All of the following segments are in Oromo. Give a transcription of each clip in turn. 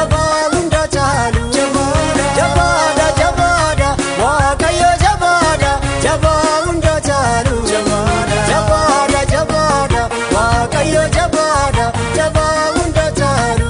jabaa hunda caalu jabaadha jabaadha waaqayyo jabaadha jabaa hunda caalu jabaadha jabaadha waaqayyo jabaadha jabaa hunda caalu.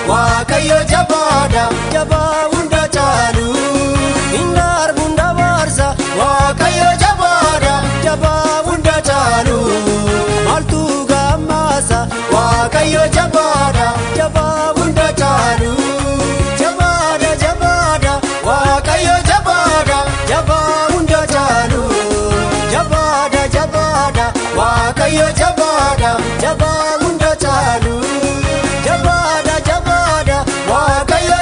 Waaqayyo jabaadha jabaa hunda caalu innar bunda barsa waaqayyo jabaadha jabaa hunda caalu maltu gammasa waaqayyo jabaadha jabaa hunda caalu jabaadha jabaadha waaqayyo jabaadha jabaa hunda caalu jabaadha jabaadha waaqayyo jabaadha jabaa hunda caalu. Waaqayyo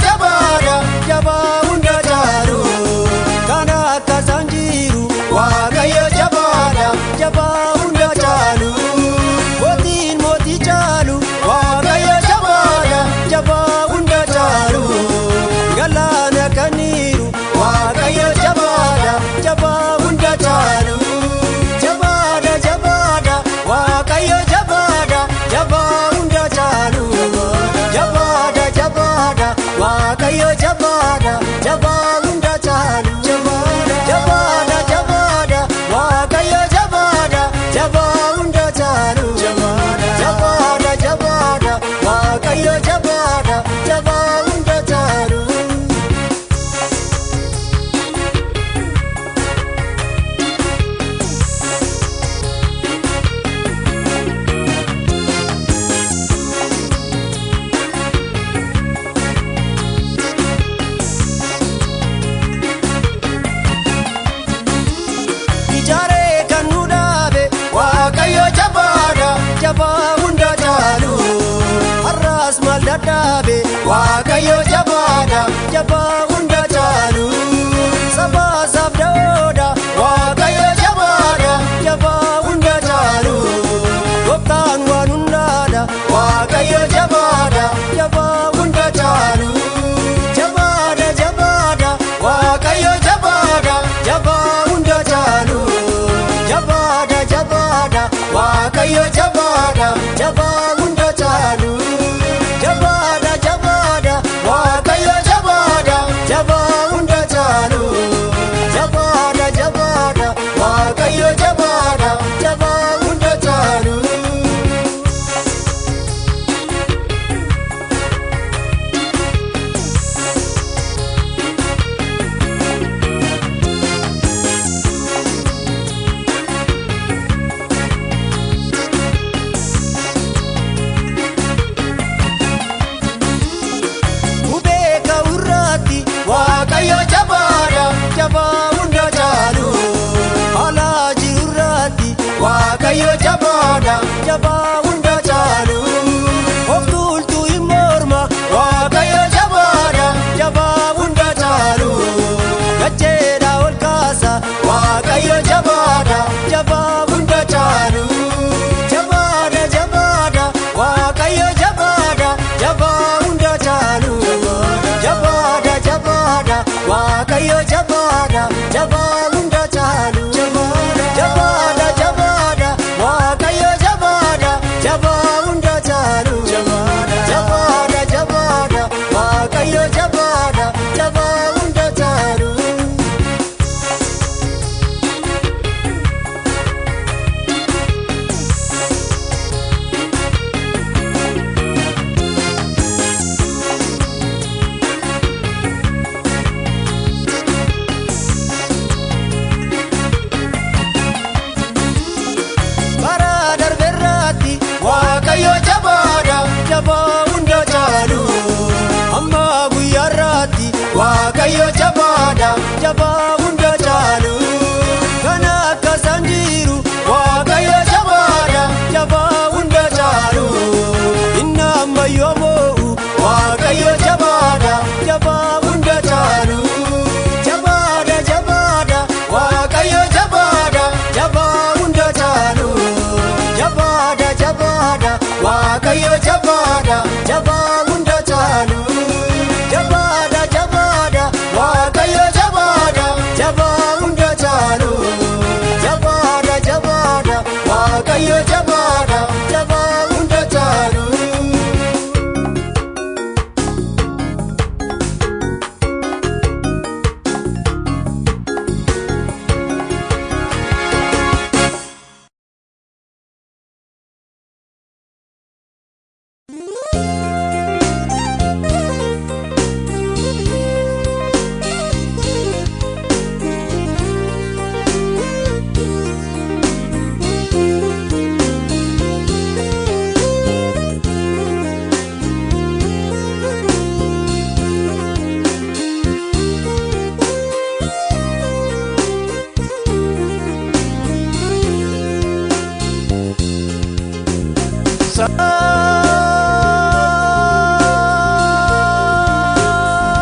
jabaadha jabaa hunda caalu jabaadha jabaadha waaqayyo jabaadha jabaa hunda caalu jabaadha jabaadha waaqayyo jabaadha jabaa hunda caalu. Jabaa hunda caalu har'as maal dadhabe waaqayyo jabaadha jabaa hunda caalu sabaa sabdoodha waaqayyo jabaadha jabaa hunda caalu gooftaan waan hundaadha waaqayyo jabaadha jabaa hunda caalu jabaadha jabaadha waaqayyo jabaadha jabaa hunda caalu jabaadha jabaadha waaqayyo jabaadha jabaa hunda caalu jabaadha jabaadha waaqayyo jabaadha jabaa hunda caalu jabaadha jabaadha waaqayyo jabaadha jabaa hunda caalu. Waaqayyo jabaadha jabaa hunda caalu haala jirurratti waaqayyo jabaadha jabaa hunda caalu of tuultu hin morma waaqayyo jabaadha jabaa hunda caalu gacheedha ol kaasa waaqayyo jabaadha jabaa hunda caalu jabaadha jabaadha waaqayyo jabaadha jabaa hunda caalu jabaadha jabaadha waaqayyo jabaadha jabaa hunda caalu jabaadha jabaadha waaqayyo jabaadha waaqayyo jabaadha jabaa hunda caalu kana akka sanjiru waaqayyo jabaadha jabaa hunda caalu inna ammayyomo waaqayyo jabaadha jabaa hunda caalu jabaadha jabaadha waaqayyo jabaadha jabaa hunda caalu jabaadha jabaadha waaqayyo jabaadha jabaa hunda caalu jabaadha jabaadha waaqayyo jabaadha jabaa hunda caalu jabaadha jabaadha waaqayyo jabaadha jabaa hunda caalu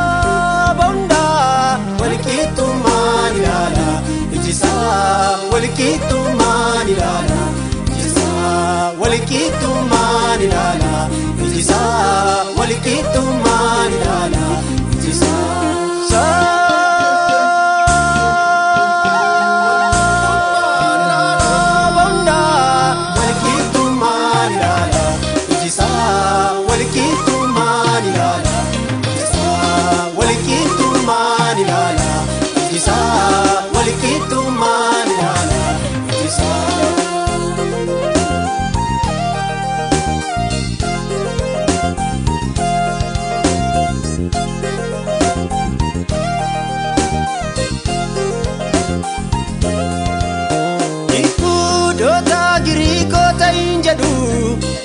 Sabonda walikitu manilala ijisa walikitu manilala ijisa walikitu manilala ijisa walikitu manilala ijisa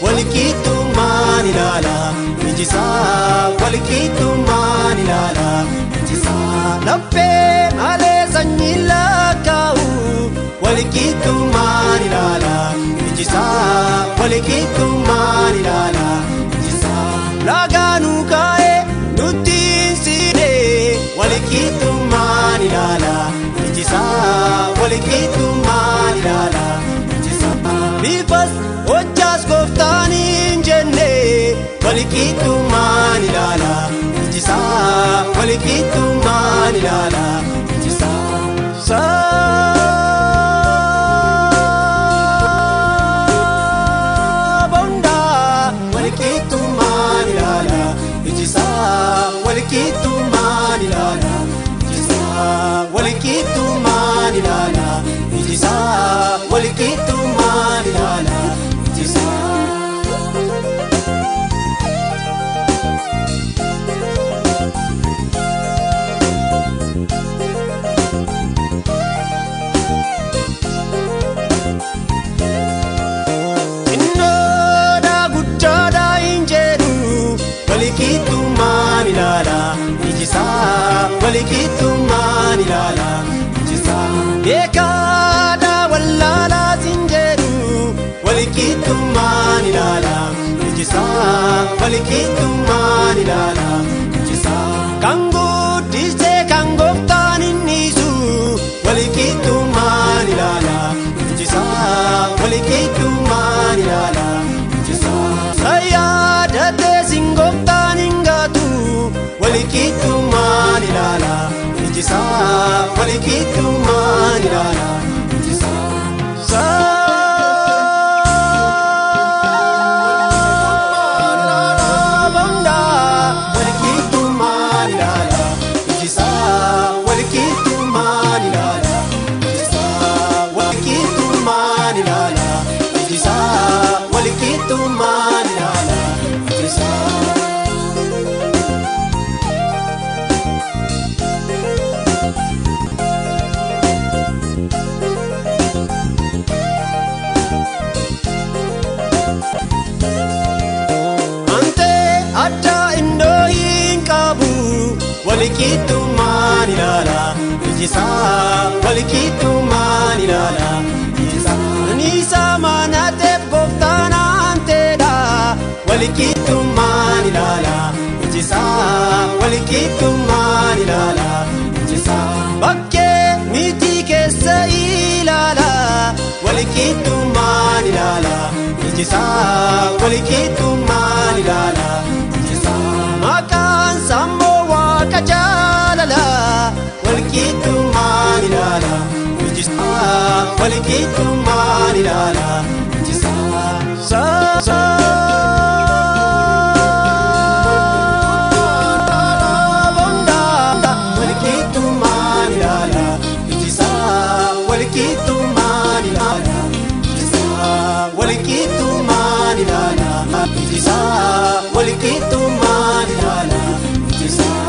walikitu manilala ijisa walikitu manilala ijisa lappe male sanyila kau walikitu manilala ijisa walikitu manilala ijisa laganu kae nutinside walikitu manilala ijisa walikitu manilala ijisa bifas ojas goftani jenne walikitu manilala ijisa walikitu manilala ijisa sabonda walikitu manilala ijisa walikitu manilala ijisa walikitu manilala ijisa walikitu manilala ijisa walikitu manilala ijisa walikitu manilala ijisa dekada wallala sinjeru walikitu manilala ijisa walikitu manilala ijisa kango dise kango taninisu walikitu manilala ijisa walikitu manilala ijisa sayadate singoptaningatu walikitu manilala ijisa walikitu manilala ijisa sabonda walikitu manilala ijisa walikitu manilala ijisa walikitu manilala ijisa walikitu manilala ijisa walikitu ijisaa walqixxummaan ilaala ijisaa manate gooftaan aanteedha walqixxummaan ilaala ijisaa walqixxummaan ilaala ijisaa bakkee miti keessa ilaala walqixxummaan ilaala ijisaa walqixxummaan ilaala ijisaa maqaan sammoo waaqa jaalala walqixxummaan ilaala ijisaa walqixxummaan ilaala ijisaa walqixxummaan ilaala ijisaa walqixxummaan ilaala ijisaa walqixxummaan ilaala ijisaa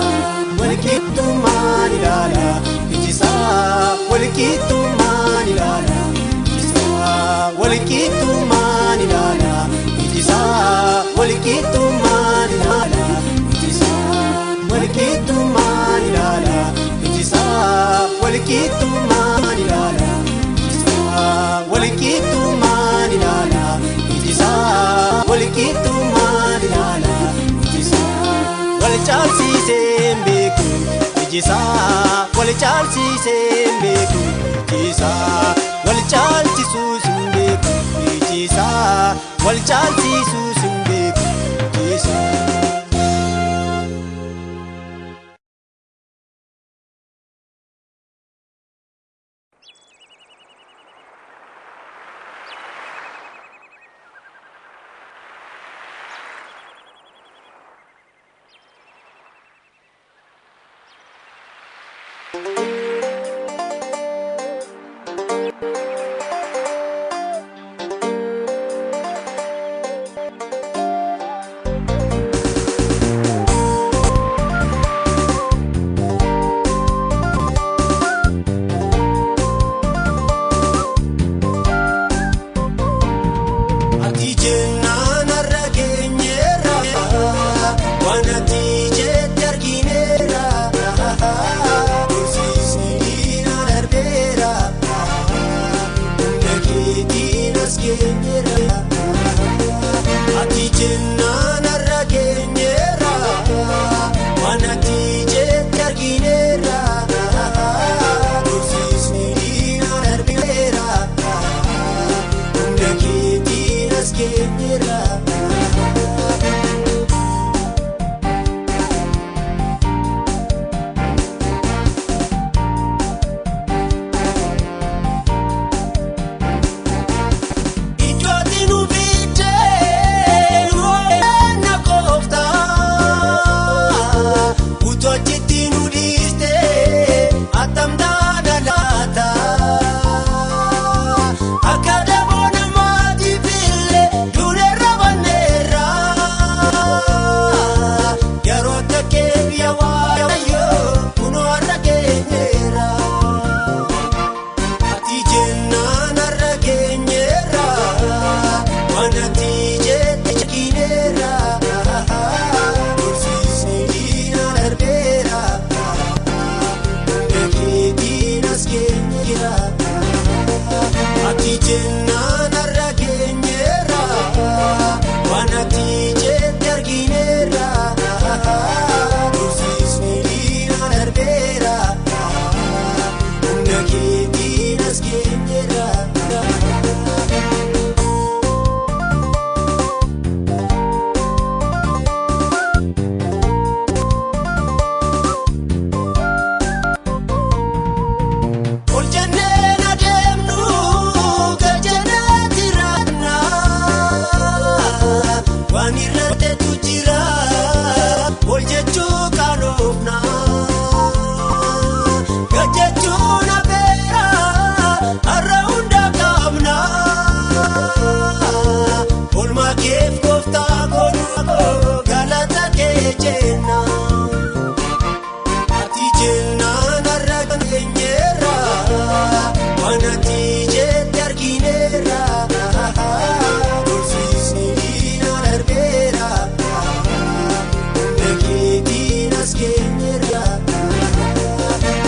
walqixxummaan ilaala ijisaa walqixxummaan ilaala ijisaa walqixxummaan ilaala ijisaa walqixxummaan ilaala ijisaa walqixxummaan ilaala ijisaa walqixxummaan ilaala ijisaa wal caalchisee beeku ijisaa wal caalchisee beeku ijisaa wal caalchisuus beeku ijisaa wal caalchisuus beeku ijisaa.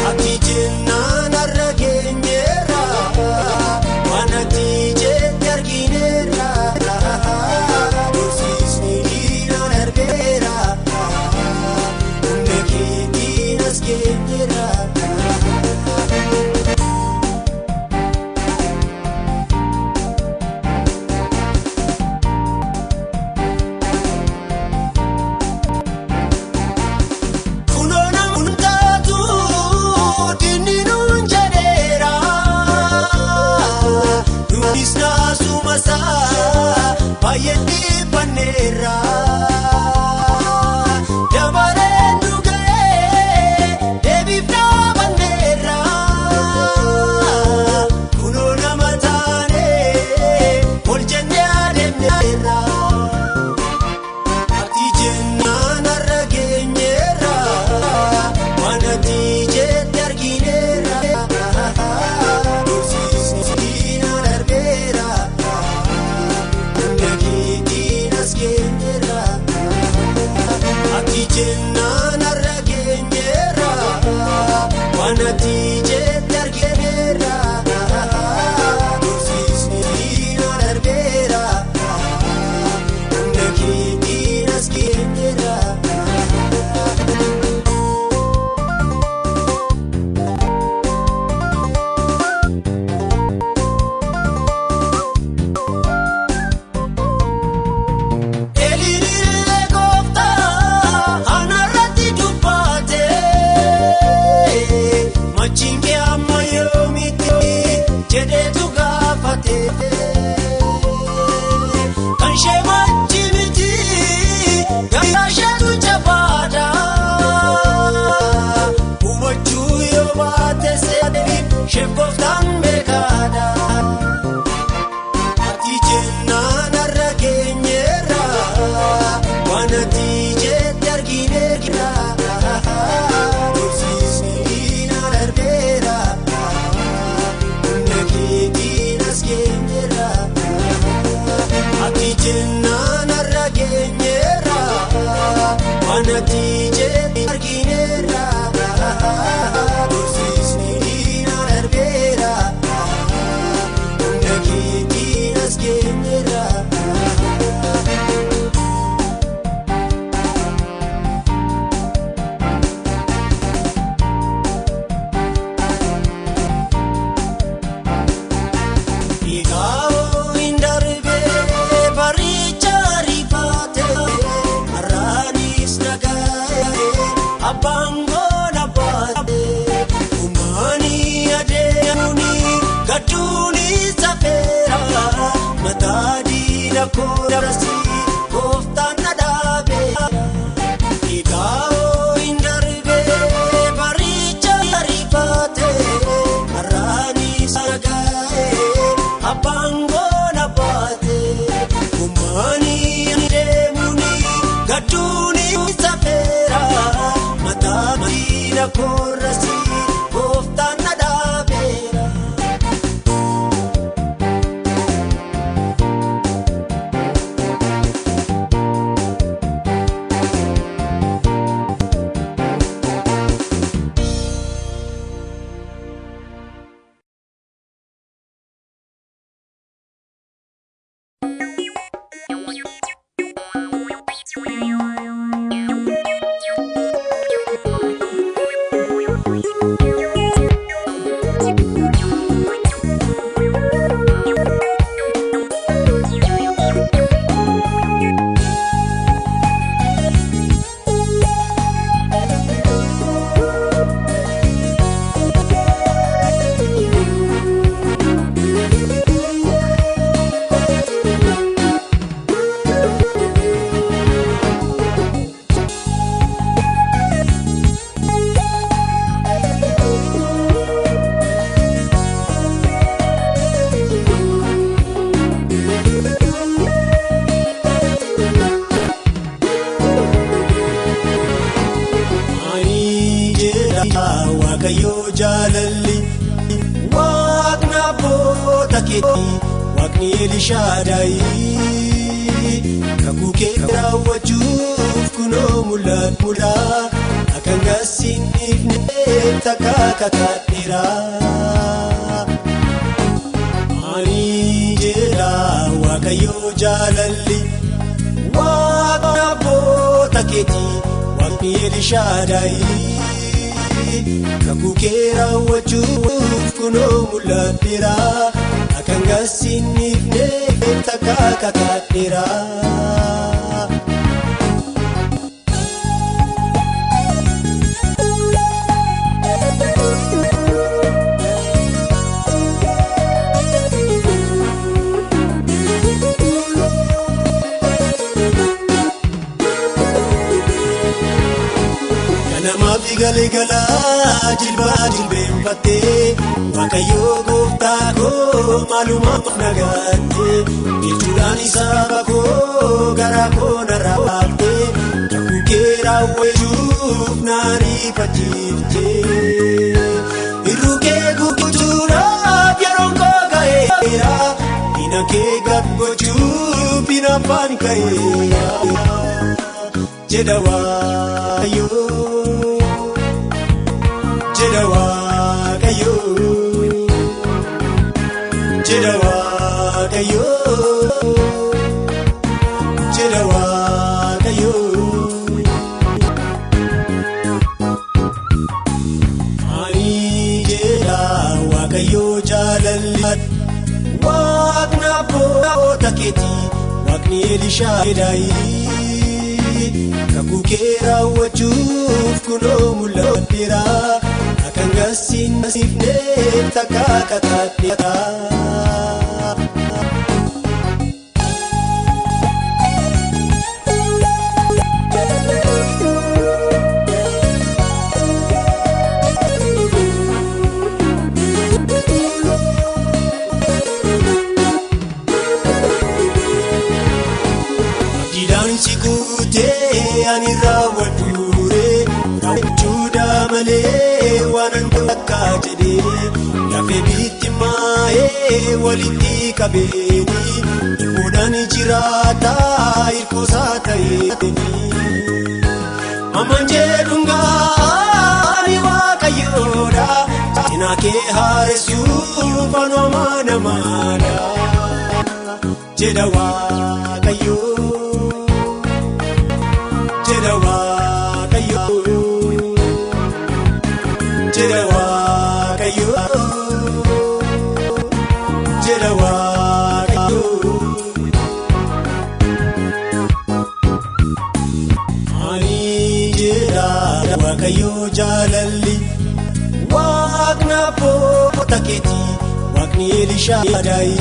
Ati jenna Waaqayyoo jaalalli Waaqni abboota keetii Waaqni Elishaadaayi kakuu kee raawwachuuf kunoo mul'ata akka ngasiin ifnee takka kakadheera ani jedha Waaqayyoo jaalalli Waaqni abboota keetii Waaqni Elishaadaayi kakuu kee raawwachuuf kunoo mul'ata akka ngasiin ifnee takka kakadheera. Ganamaaf galgalaa jilbaa jilbeenfattee Waaqayyoo gooftaa koo maalumaaf nagaattee jechuudhaan isaa bakoo garaa koo narraa baaftee kakuu kee raawwachuuf naariifachiiftee irruu kee guutuudhaaf yeroon koo ga'eera diina kee gabgochuuf hin afaan ka'eera jedha Waaqayyoo. Jedha Waaqayyoo, jedha Waaqayyoo, jedha Waaqayyoo. Ani jedha Waaqayyoo jaalalli Waaqni abboota keetii Waaqni Elshaadaayi kakuu kee raawwachuuf kunoo mul'ateera. Kan gasiin nasiifnee takka kataadheera. Abdiidhaan si guutee ani raawwadhuure raawwachuudha malee. Waanan akka jedhee lafee bitti maa'ee walitti qabeeni dhimmoodhaan jiraata hirkoosaa ta'eetini ammaan jedhungaani Waaqayyoodha cinaa kee haaressuuf anoomaa namaadha jedha Waaqayyoo jedha Waaqayyoo. Jedha Waaqayyoo, jedha Waaqayyoo. Ani jedha Waaqayyoo jaalalli Waaqni abboota keetii Waaqni Elshaadaayi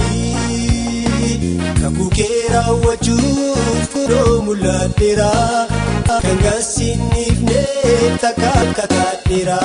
kakuu kee raawwachuuf kunoo mul'ateera. Kan gasiin ifnee takka kataadheera.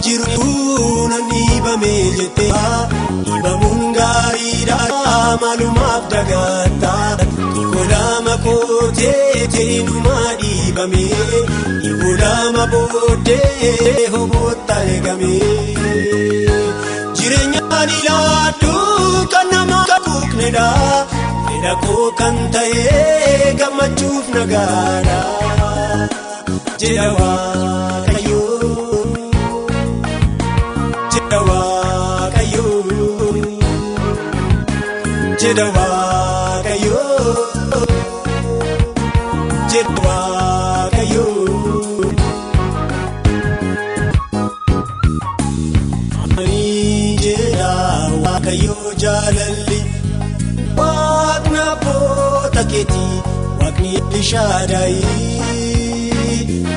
Jiruun dhiibamee jettee dhiibamuun gaariidha maalumaaf dagaata tokko lama kootee teenumaa dhiibamee dhiibuu lama booddee hoboota eegamee jireenyaan ilaaddu kan nama qabuuknedha fedha koo kan ta'e gammachuuf nagaadha jedha Waaqayyoo. Jedha Waaqayyoo, jedha Waaqayyoo, jedha Waaqayyoo. Ani jedha Waaqayyoo jaalalli Waaqni abboota keetii Waaqni Elshaadaayi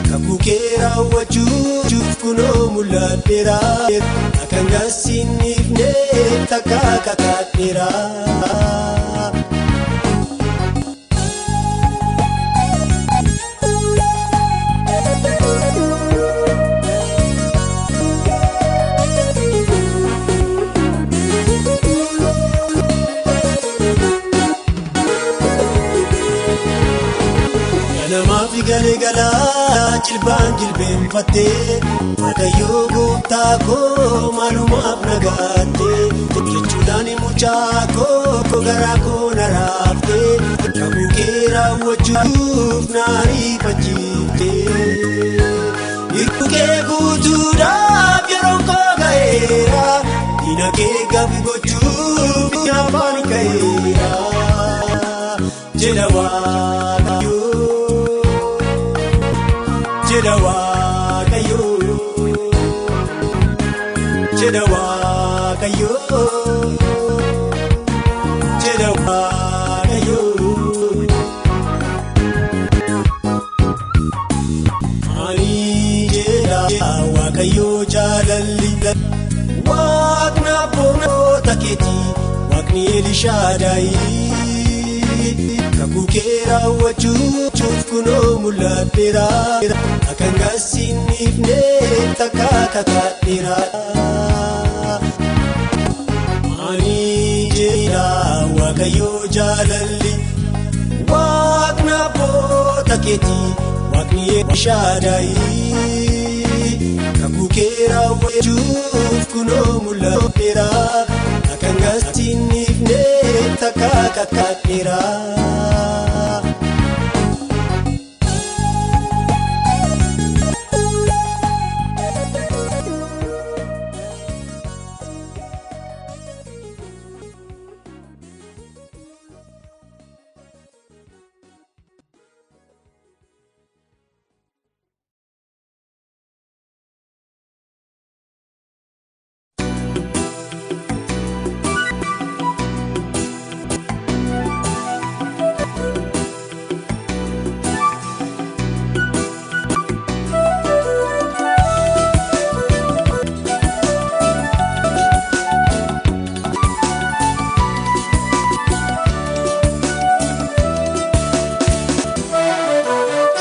kakuu kee raawwachuuf kunoo mul'ateera. Kan gasiin ifnee takka kataadheera. Ganamaaf galgalaa jilbaan jilbeenfattee Waaqayyoo gooftaa koo maalumaaf nagaattee koo garaa koo na raaftee kakuu kee raawwachuuf na ariifachiiftee hiikuu kee guutuudhaaf yeroon koo ga'eera diina kee gaaffii gochuuf afaan ka'eera jedha Waaqayyoo jedha Waaqayyoo jedha Waaqayyoo jedha Waaqayyoo ani jedha Waaqayyoo jaalalli Waaqni abboota keetii Waaqni Elishaadaayi kakuu kee raawwachuuf kunoo mul'ateera akkan gaasiifne takka kakadheera ani jedha Waaqayyoo jaalalli Waaqni abboota keetii Waaqni Elishaadaayi kakuu kee raawwachuuf kunoo mul'ateera akkan gaasiifne takka kakadheera.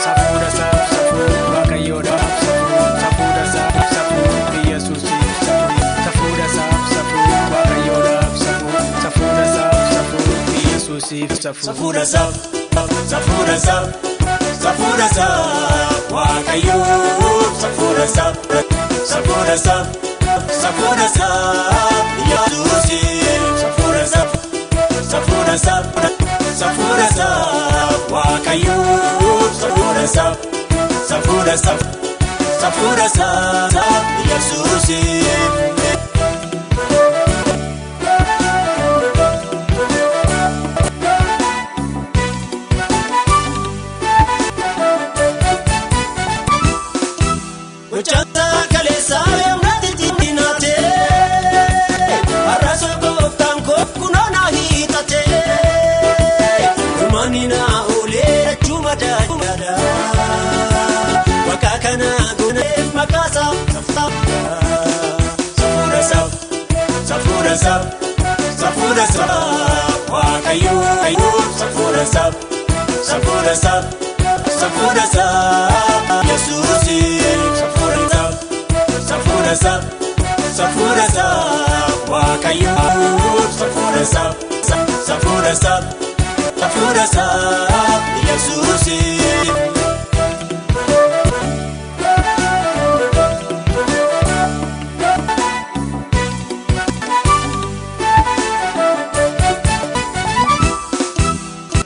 Safuudha saf Waaqayyoo safuudha saf Yesuusiif safuudha saf Waaqayyoo safuudha saf Yesuusiif. Safuudha saf Waaqayyoo safuudha saf Yesuusiif safuudha saf Waaqayyoo safuudha saf Yesuusiif.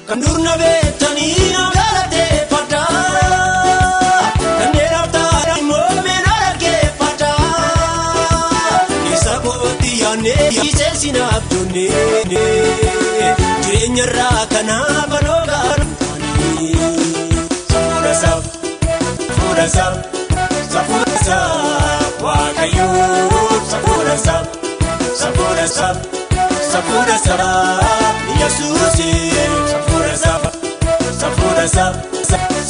Kandurna betanii nagalate fata, kandera tara moomena rage fata. Isa kooti yaane ise sinabdone, jireenya raakana banogaan ani. Safuudha saf Waaqayyoo safuudha saf Yesuusiif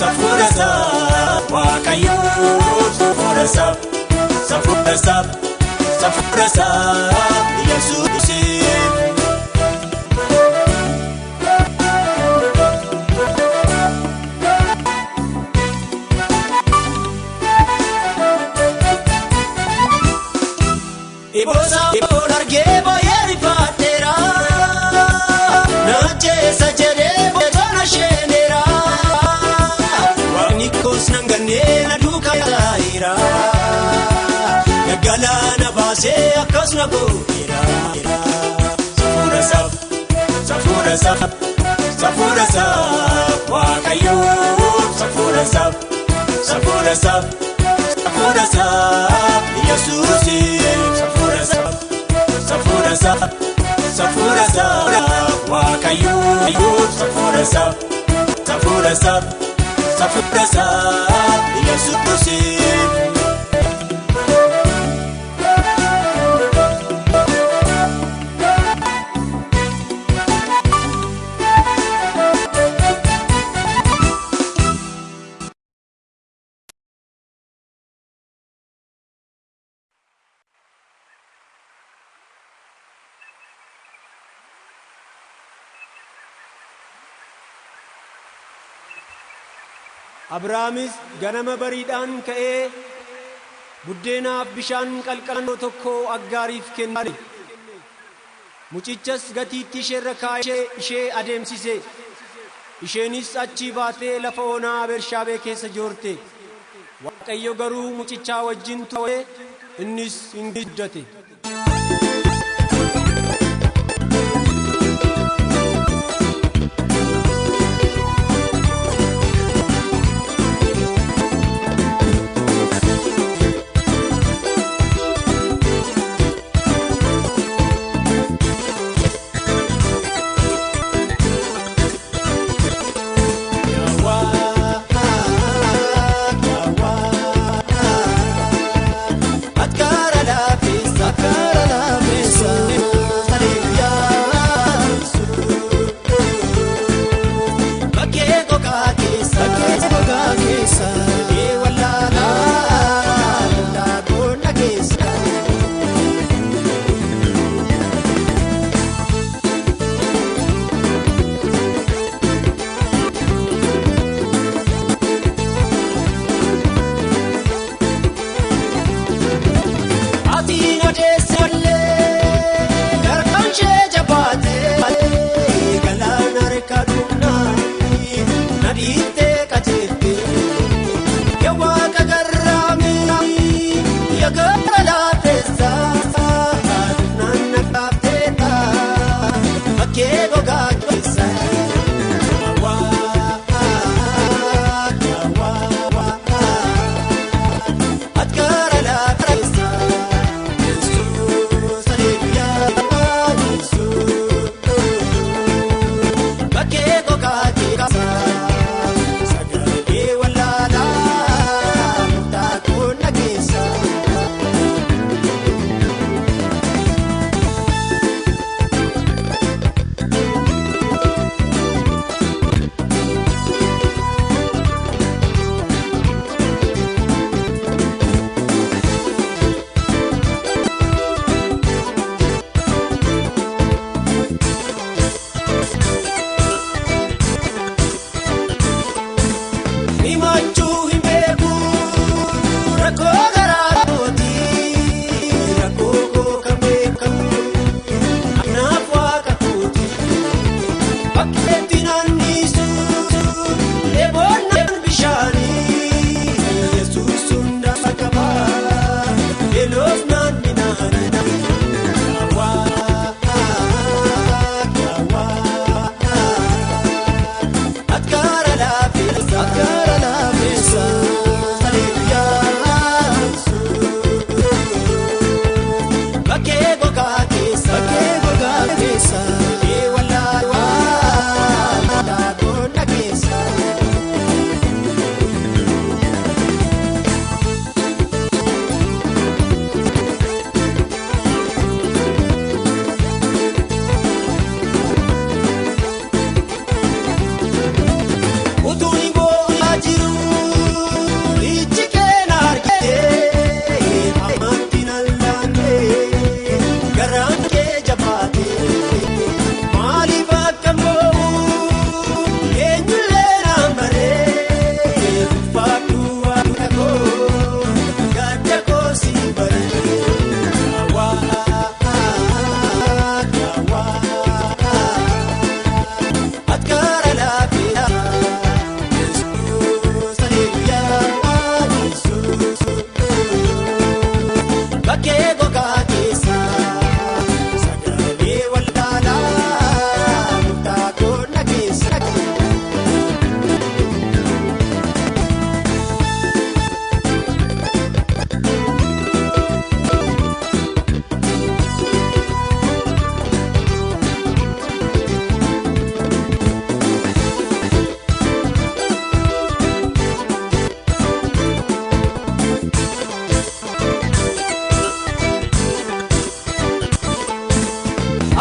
safuudha saf Waaqayyoo safuudha saf Yesuusiif. Iboon argee baay'ee rifaatera nacheessa jedhee boona sheenera waaqni koos nangannee na duukaa taa'eera galaana baasee akkasuma gooteera safuudha saf Safurasa, Wakayo, Safurasa, Safurasa, Safurasa, Yasusi, Safurasa, Safurasa, Safurasa, Wakayo, Safurasa, Safurasa, Safurasa, Yasusi. Abrahaamis ganama bariidhaan ka'ee buddeenaaf bishaan qalqalloo tokko Aggaariif kenne. Mucichas gatiitti isheerra kaa'ee ishee adeemsise. Isheenis achii baatee lafa onaa Bershaabee keessa joorte. Waaqayyo garuu mucichaa wajjin ture, innis hin guddate.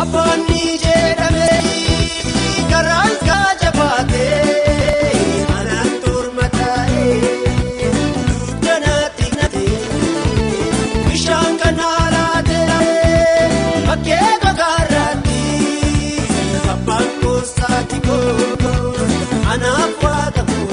Abbaanni jedhamee karaan kajabaatee anaan torma taa'ee dukkanaatti naqatee bishaan kanaa laatee bakkee gogaarraatti abbaan goosaati koo anaaf waaqa koo.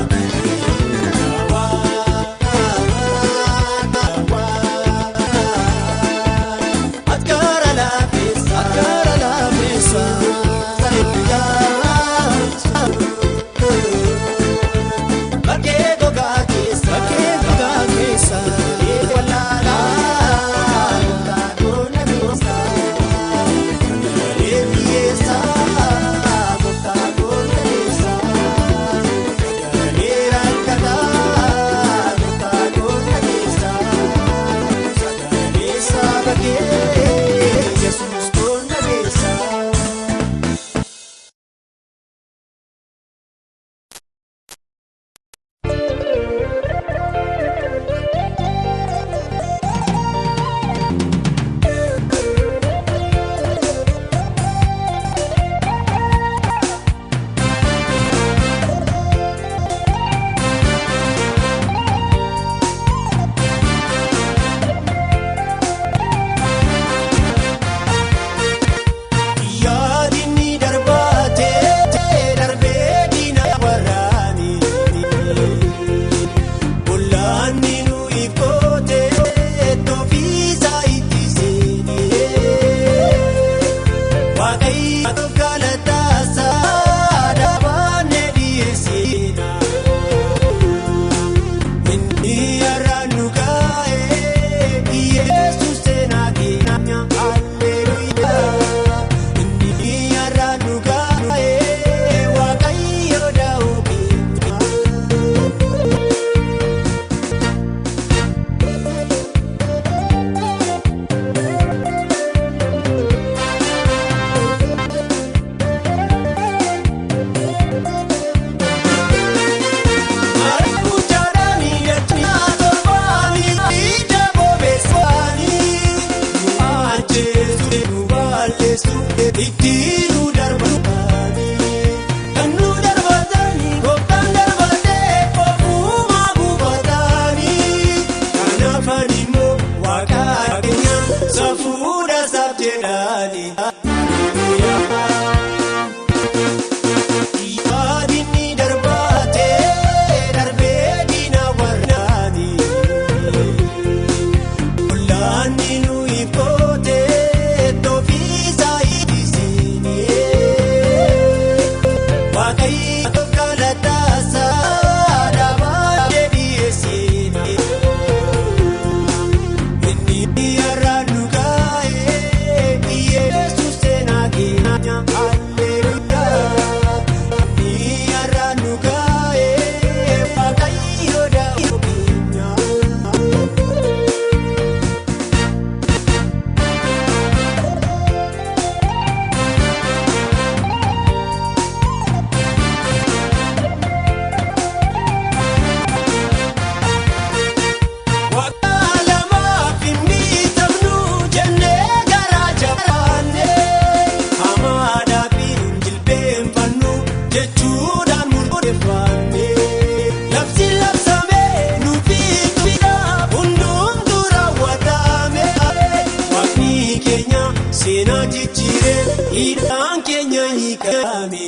Idaan keenya hiikame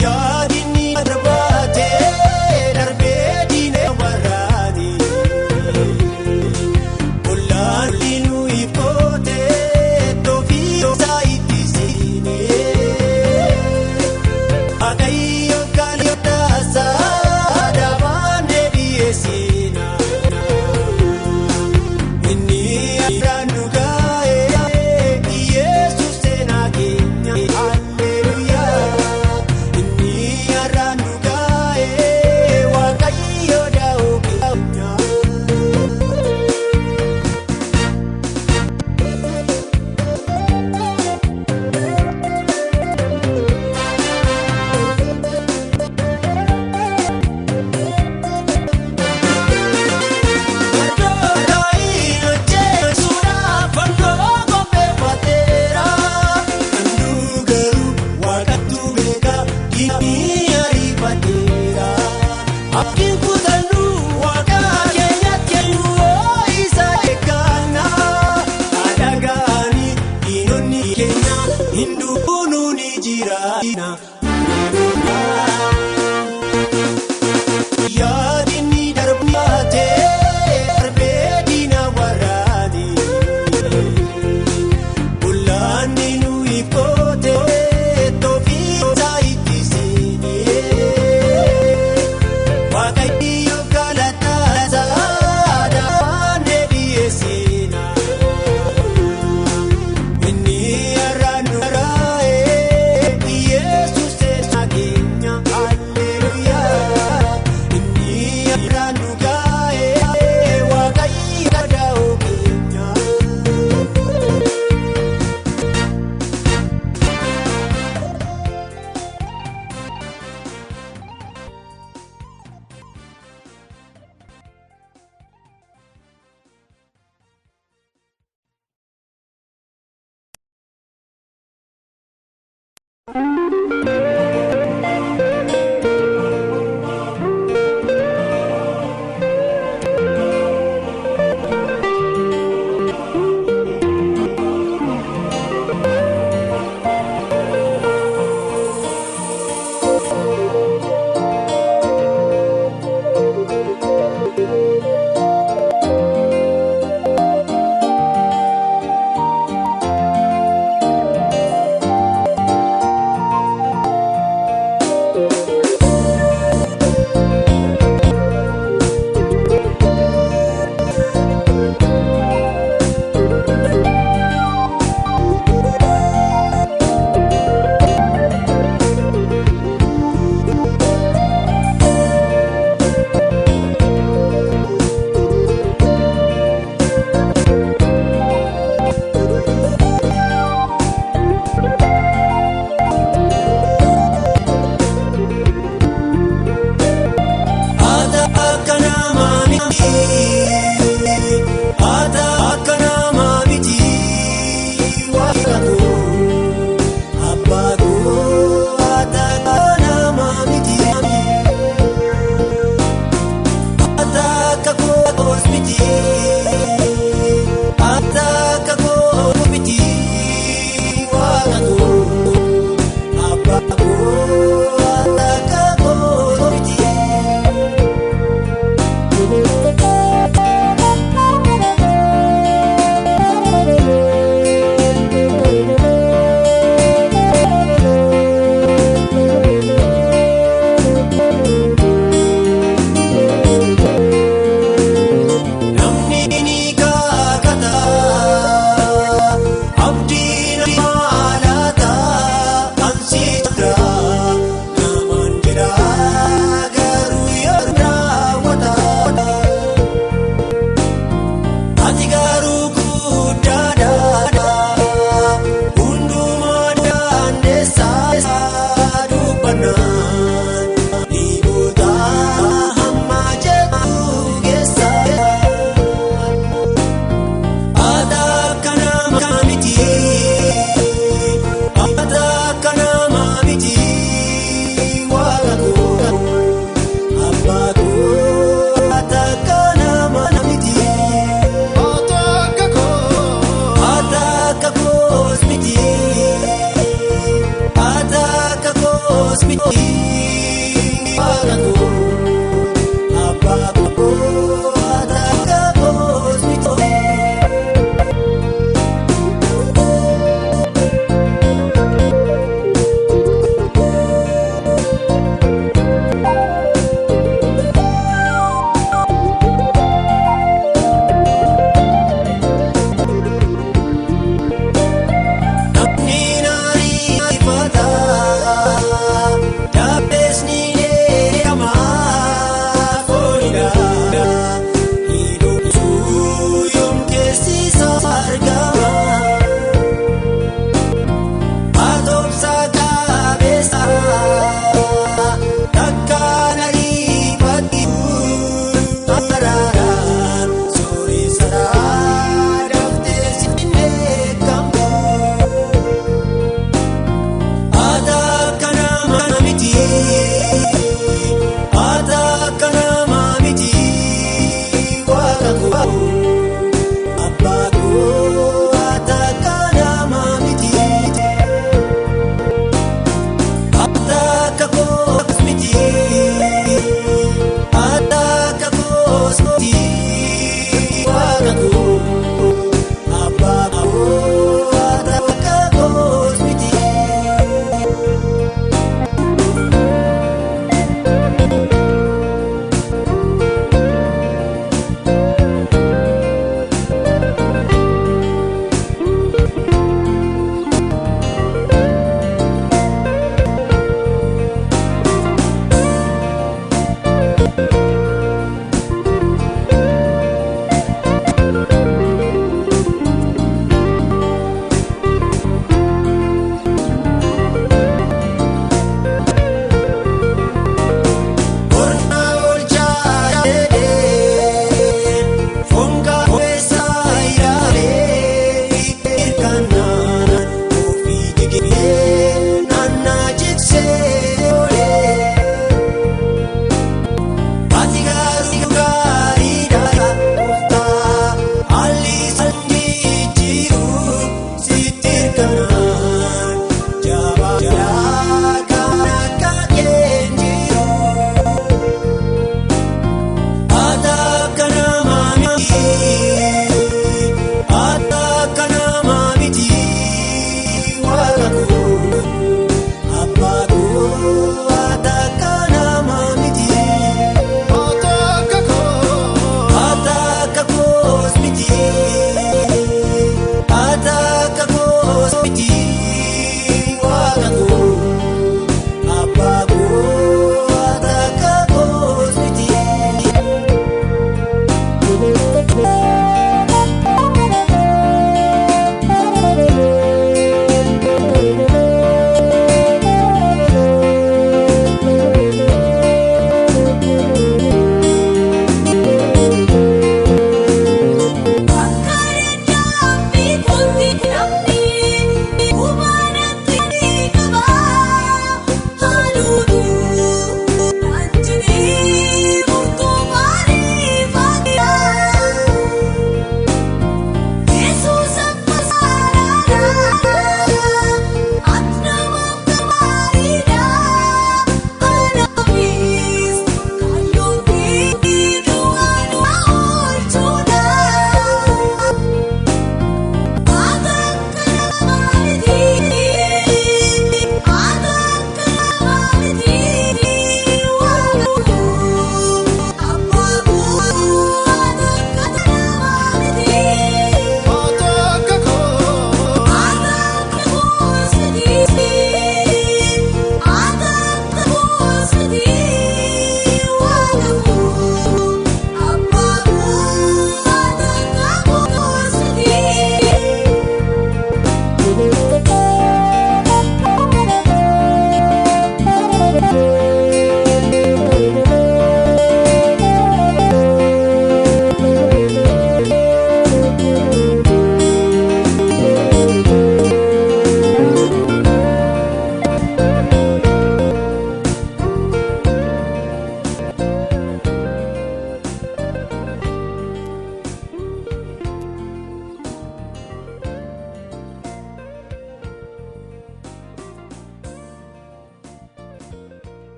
yaadni darbaatee darbee diinee waraani ollaan liinuu iftootee toofii isaa itti siinee waaqayyo kaliyootasaa dabaanee dhiyeessina inni irraan dhugaa. diina. Yaadni darbaatee darbee diina waraane. Bullaanni nuyi kootee toofii saayitti seenee. Waaqayyo galataa saadaan deebi'ee seenaa. Inni arraan duraa'ee Yesuus eessa keenya haleluuyaa. Inni arraan duraa'ee Waaqayyo gadaa'oo keenya.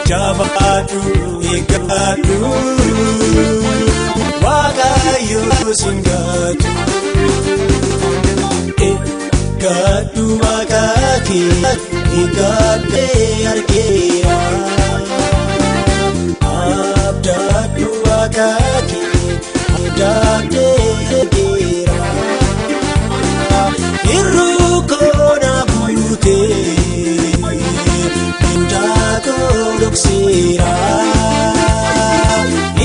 Jabatu egatu Wagayu singatu Egatu wakaki Egate argera Abdatu wakaki Abdate argera Irukona buyute Indako dhokseera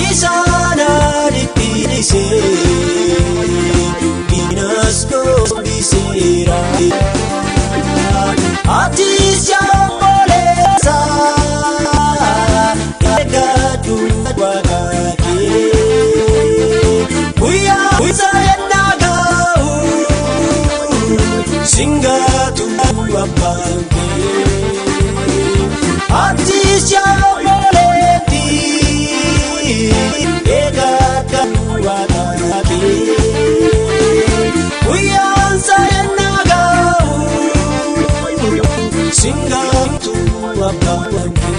isaana dhiphisee diinas gombiseera atis yaa obboleessa eeggadhu waaqa kee guyyaa isaa yennaa ga'u singatu abbaan kee atis yaa obboleetti eeggadhu waaqa kee guyyaa isaa yennaa ga'u singatu abbaan kee.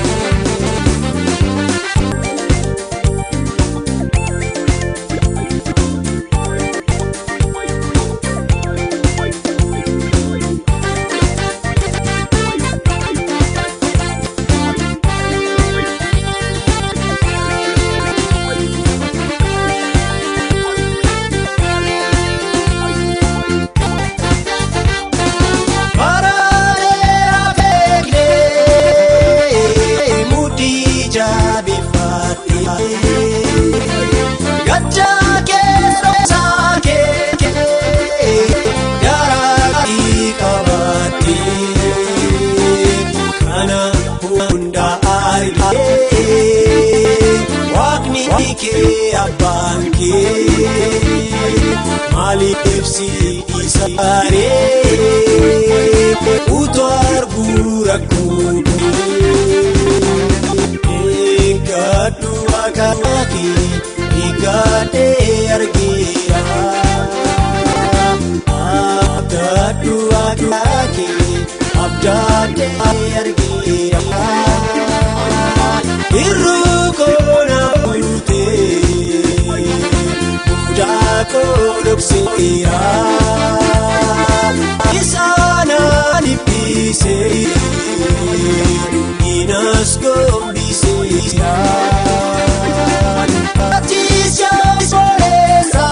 Abbaan kee maaliif si isaaree utuu arguu rakkoo eeggadhu waaqa kee eeggadhee argeera abdadhu waaqa kee abdadhee argeera irruu koona bultee dhokseera isaana dhiphisee diinas gombiseera atis yaa obboleessa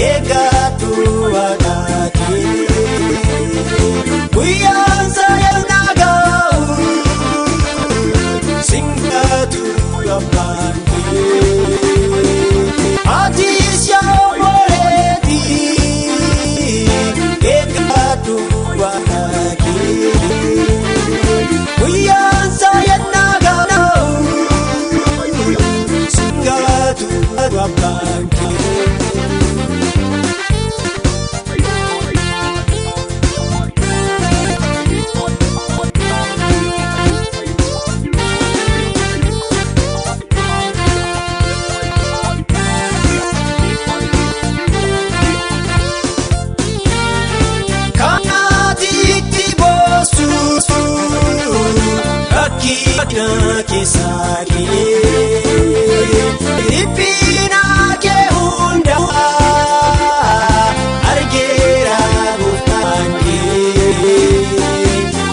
eeggadhu waaqa kee guyyaan isaa yennaa ga'u singatu abbaan kee atis yaa obboleetti eeggadhu waaqa kee guyyaan isaa yennaa ga'u singatu abbaan kee. Rakkina keessaa dhiphina kee hundaa argeera gooftaan kee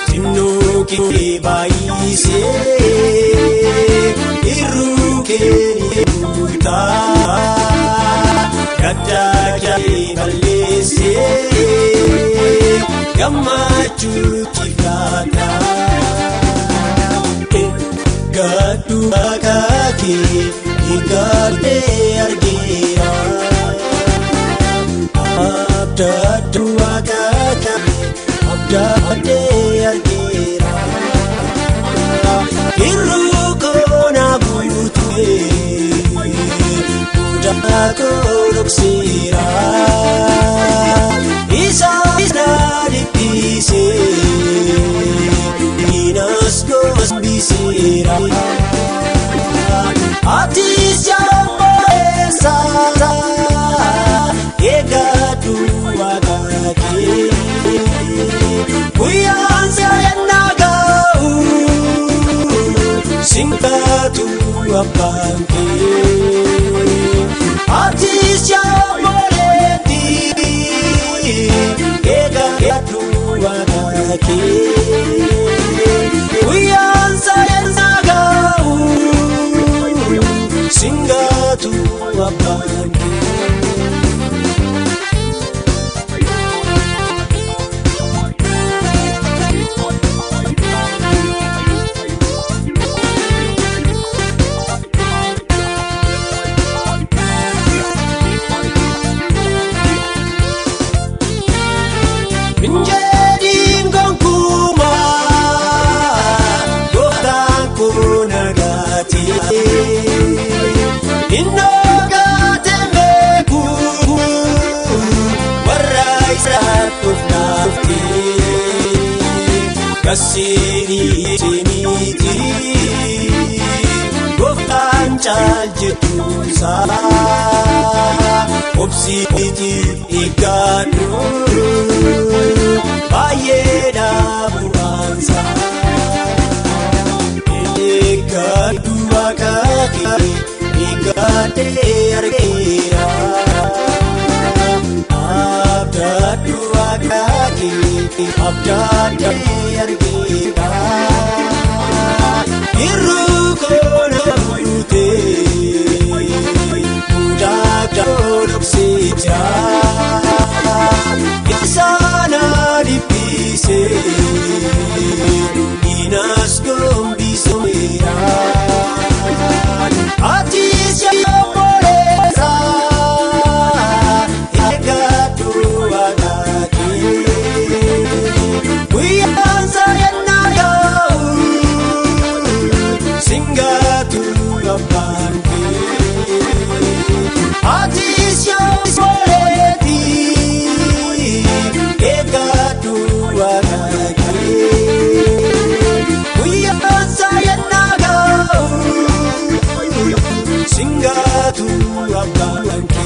xinnoo kee baay'isee irruu kee guutaa gadda kee balleessee gammachuutti fudhata. Eeggadhu waaqa kee eeggadhee argeera abdadhu waaqa kee abdadhee argeera irruu koona bultee mudaa koo dhokseera isaana dhiphisee diinas gombiseera atis yaa obboleessa eeggadhu waaqa kee guyyaan isaa yennaa ga'u singatu abbaan kee atis yaa obboleetti eeggadhu waaqa kee guyyaan isaa yennaa ga'u singatu abbaan kee. Seni seniti Goftan chaljetusa Obsiti iganu Bayeda buansa Igadu akaki Igade argira Abdadu akaki Abdadu argira Irukona mute Budak dolok sija Isana dipise Inas gombi somera Hati siapa boleh Egadu adaki Wiyan saya nayau Singgatu gapanki Hati siapa boleh Egadu adaki Wiyan saya nayau Singgatu gapanki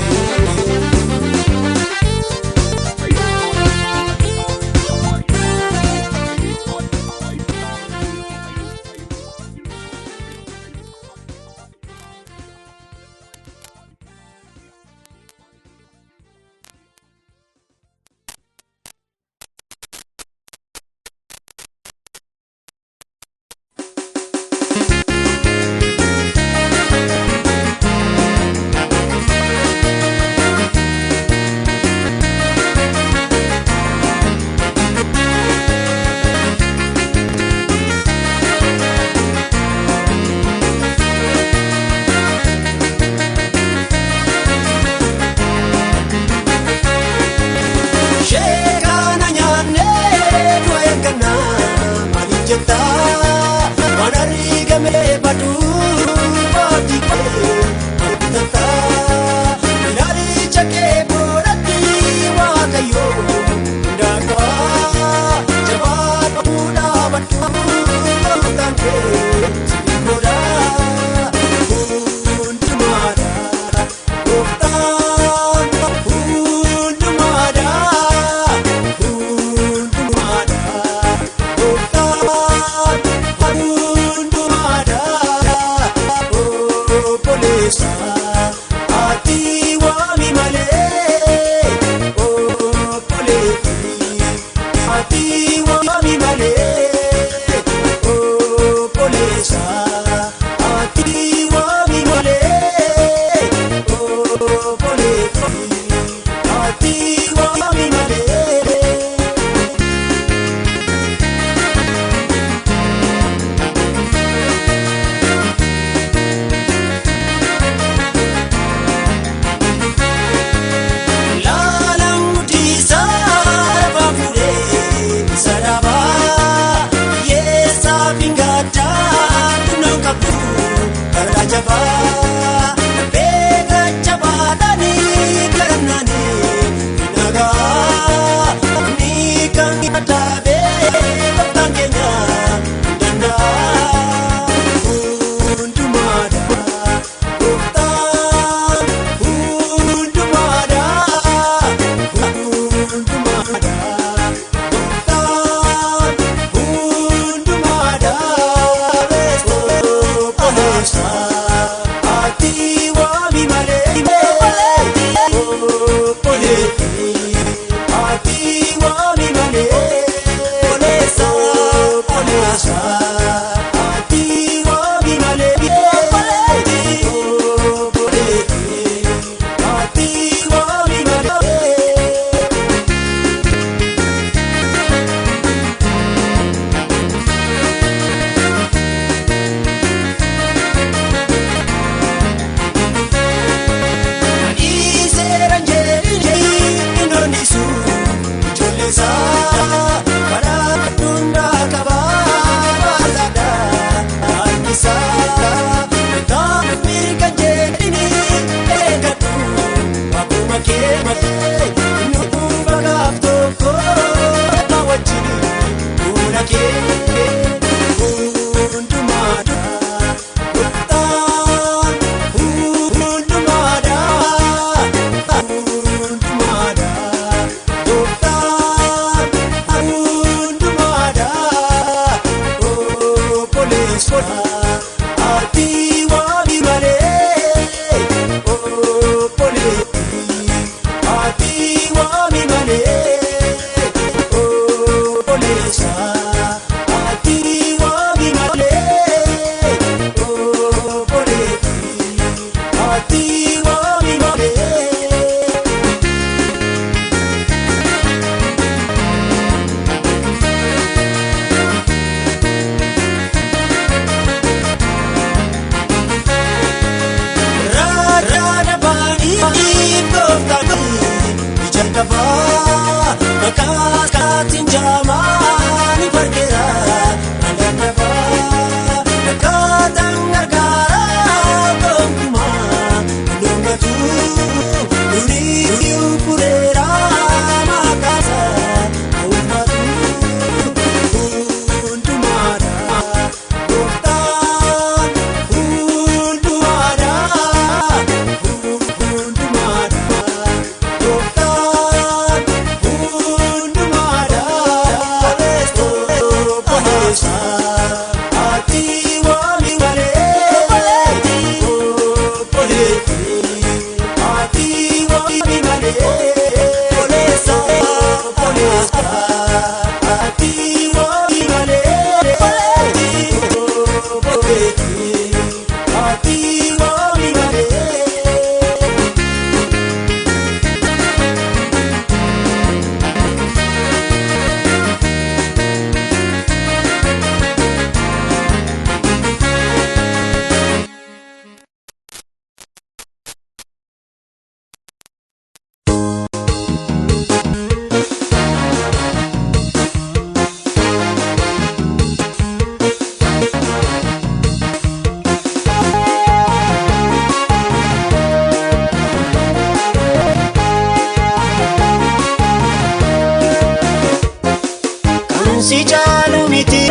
Si caalu miti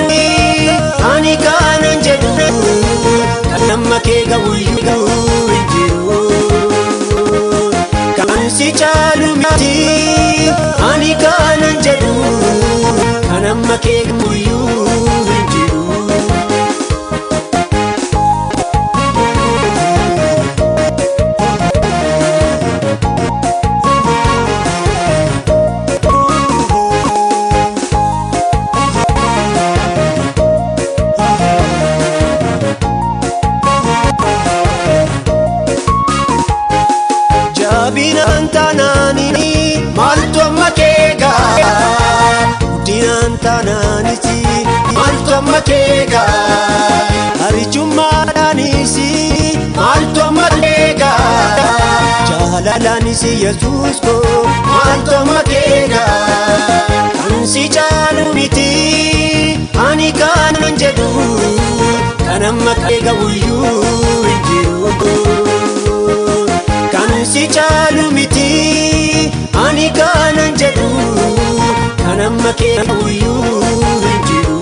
ani kanan jedhu kan nama kee ga'uyyuu hin jiru. Kan si caalu miti ani kanan jedhu kan nama kee ga'uyyuu hin jiru. Binaan taanaani maaltu amma keega guddinaan taanaanisi maaltu amma keega harichummaadhaanisi maaltu amma keega jaalalaanis Yesuus koo maaltu amma keega kan si caalu miti ani kanan jedhu kan amma keega uyyuu hin jiru. Si caalu miti ani kanan jedhu kan amma kee ga'uyyuu hin jiru.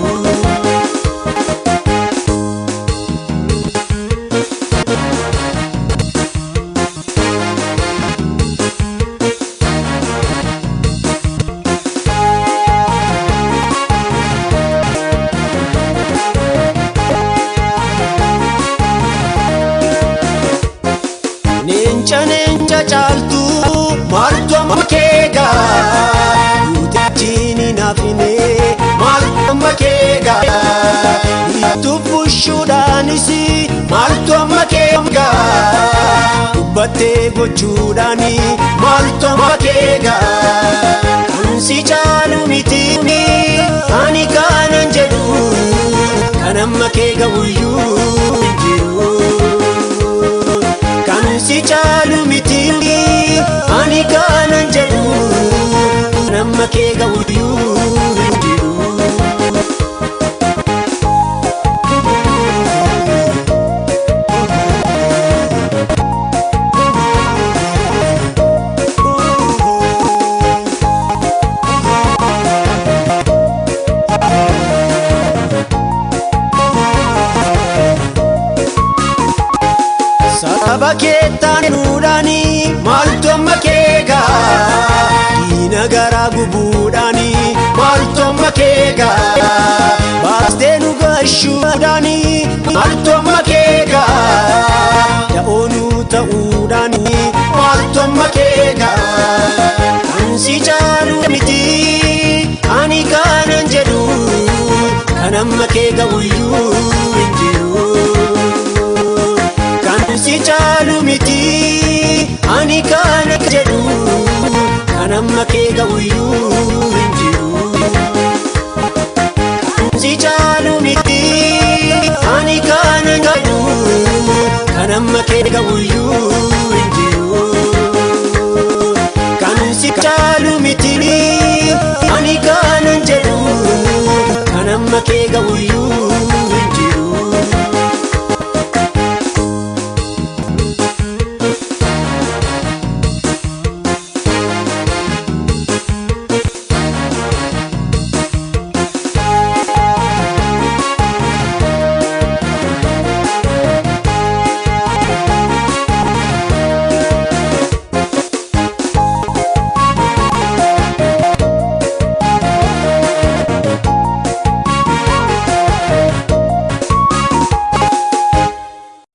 Neencha caaltu maaltu amma keega guuteechini naafine maaltu amma keega tuffushuudhaanis maaltu amma keega dubbattee gochuudhaani maaltu amma keega kan si caalu miti ani kanan jedhu kan amma kee ga'uyyuu hin jiru. Si caalu miti ani kanan jedhu kan amma kee ga'uyyuu hin jiru. Saba keettaan nuudhaani maaltu amma keega diina garaa gubuudhaani maaltu amma keega baastee nu gashuudhaani Maaltu